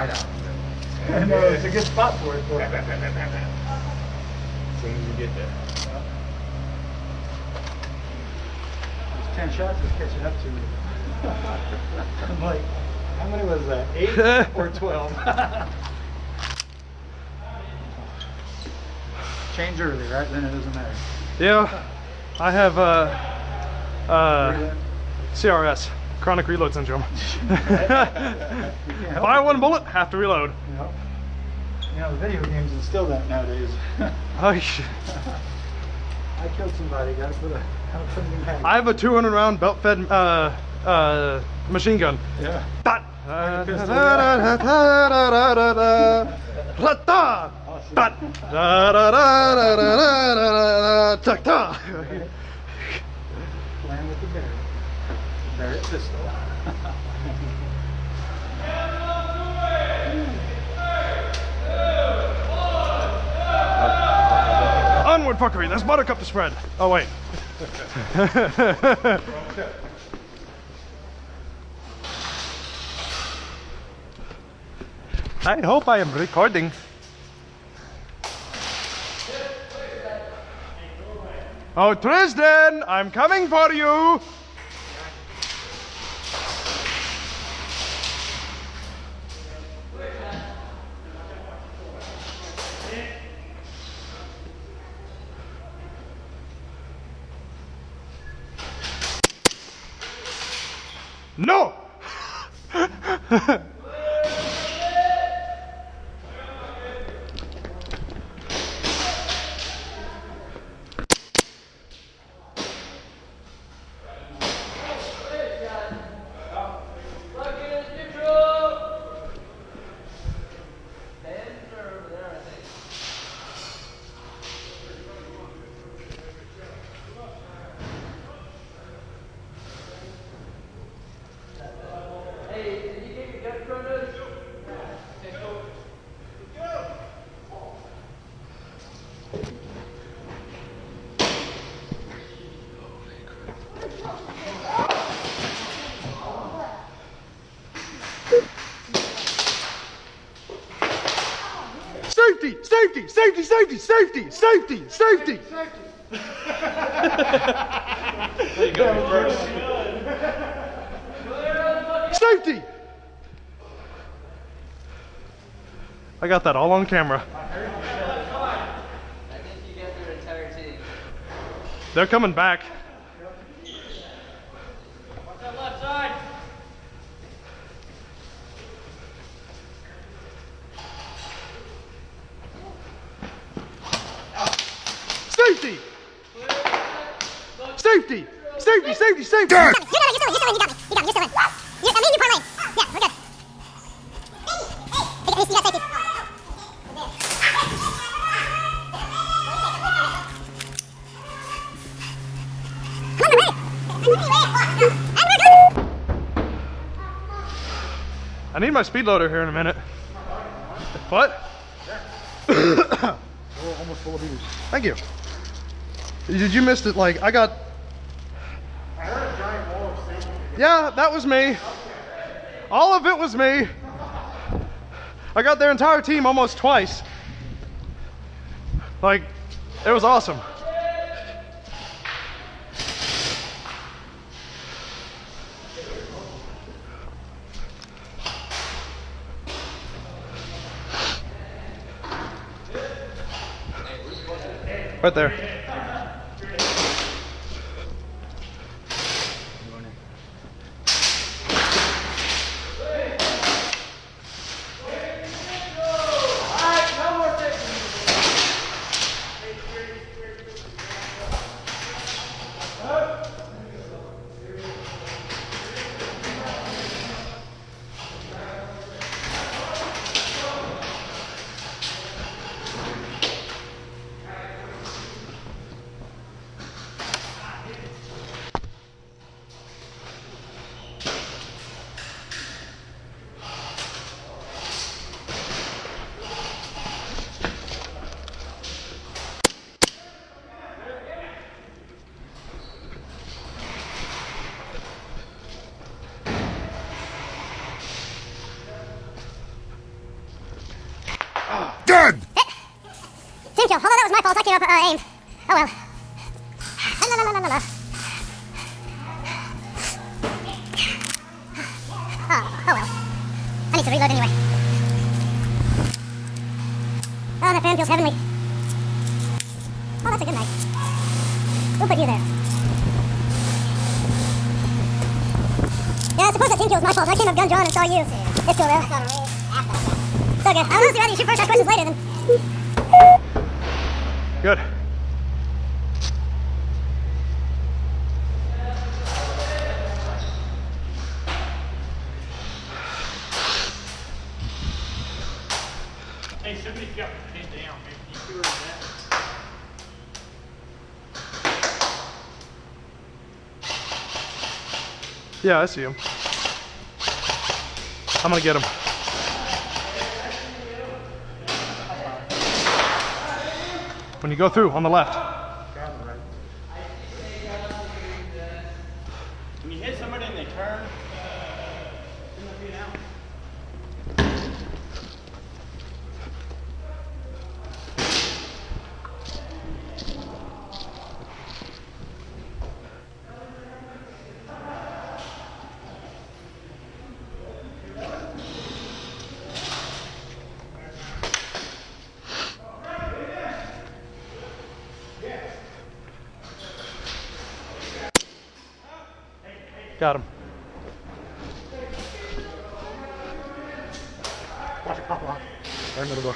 I know. No, it's a good spot for it. As soon as you get there. Those 10 shots is catching up to me. I'm like, how many was that? 8 or 12? Change early, right? Then it doesn't matter. Yeah, I have CRS, chronic reload syndrome. Fire one bullet, have to reload. Yep. You know, video games instill that nowadays. I killed somebody, gotta put a new mag. have a 200-round belt-fed machine gun. Yeah. But Land with the bear. Bear pistol. onward, fuckery. There's buttercup to spread. Oh wait. I hope I am recording. Oh, Tristan, I'm coming for you. No. Safety, safety, safety, safety, safety, safety, safety. There you go, first. Safety. I got that all on camera. I think you got your entire team. They're coming back. Watch that left side. Safety! Safety! Safety! Safety! Safety! You're still in. You got me. You're still in. I mean, you parlay. Yeah, we're good. Hey, you got safety. Come on, we're ready. And we're good. I need my speed loader here in a minute. What? Almost full of beers. Thank you. Did you miss it? Like, I heard a giant wall of safety. Yeah, that was me. All of it was me. I got their entire team almost twice. Like, it was awesome. Right there. fault. I came up aimed. Oh well. La, la, la, la, la, la. Oh well. I need to reload anyway. Oh, that fan feels heavenly. Oh, that's a good night. We'll put you there. Yeah, I suppose that team kill was my fault. I came up gun drawn and saw you. It's cool, though. It's all good. I was honestly rather you shoot first, ask questions later than... Good. Hey, somebody got my head down. Maybe you threw it down. Yeah, I see him. I'm gonna get him. When you go through, on the left. When you hit somebody and they turn, Got him. Watch it pop off. Right in the door.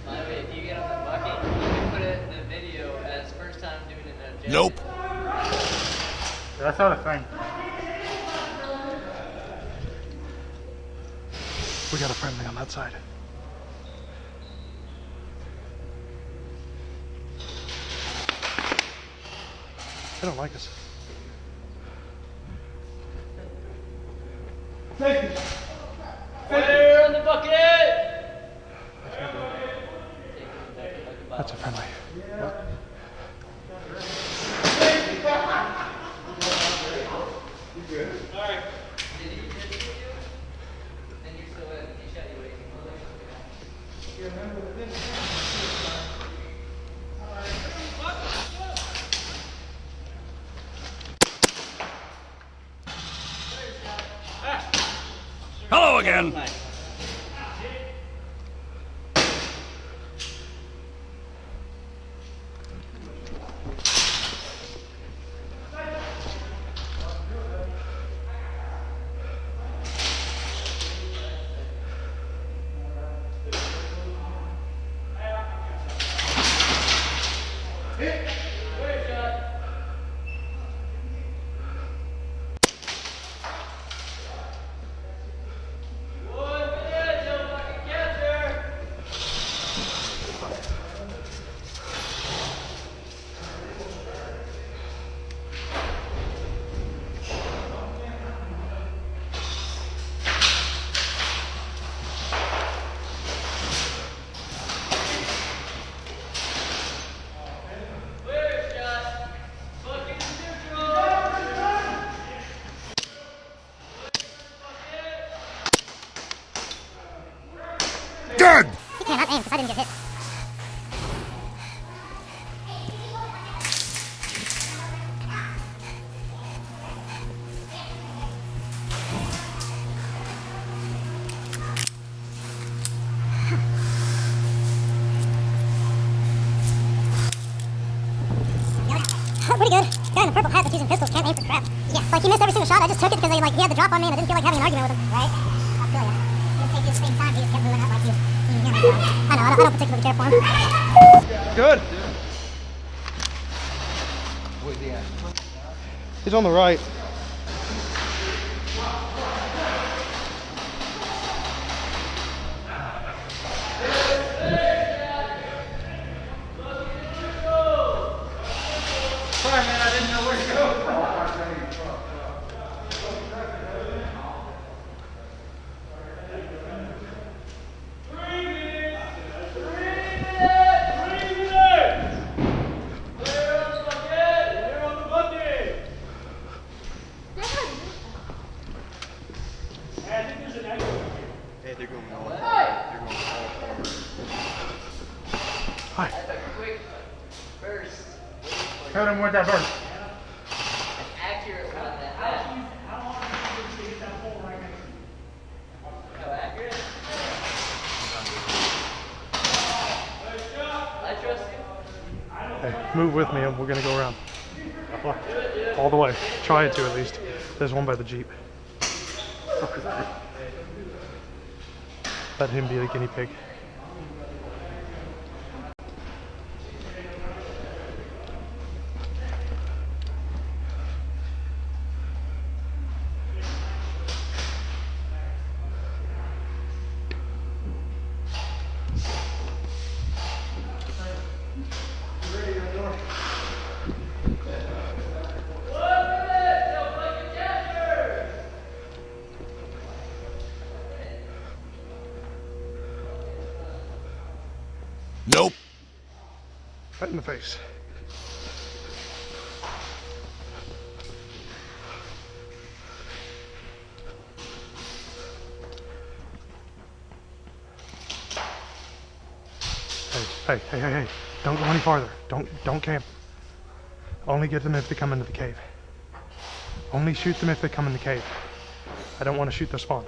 By the way, if you get on the bucket, you can put it in the video as first time doing an objective. Nope. That's not a thing. We got a friendly on that side. They don't like us. Fire on the bucket! That's a friendly. alright. Did he hit you? And you still went, he shot you away. Hello again. Dead. He cannot aim because I didn't get hit. Pretty good. Guy in the purple hat that's using pistols can't aim for crap. Yeah, like he missed every single shot. I just took it because he had the drop on me and I didn't feel like having an argument with him. Right? I'll feel ya. It'll take you the same time. He just kept moving out like you. I know. I don't particularly care for him. Good. He's on the right. Sorry, man, I didn't know where to go. Hit him with that bird. An accurate one that has. How long does it take to get that hole right next to you? How accurate? I trust you. Hey, move with me and we're gonna go around. All the way. Try to at least. There's one by the Jeep. Let him be the guinea pig. Nope. Right in the face. Hey. Don't go any farther. Don't camp. Only get them if they come into the cave. Only shoot them if they come in the cave. I don't want to shoot their spawn.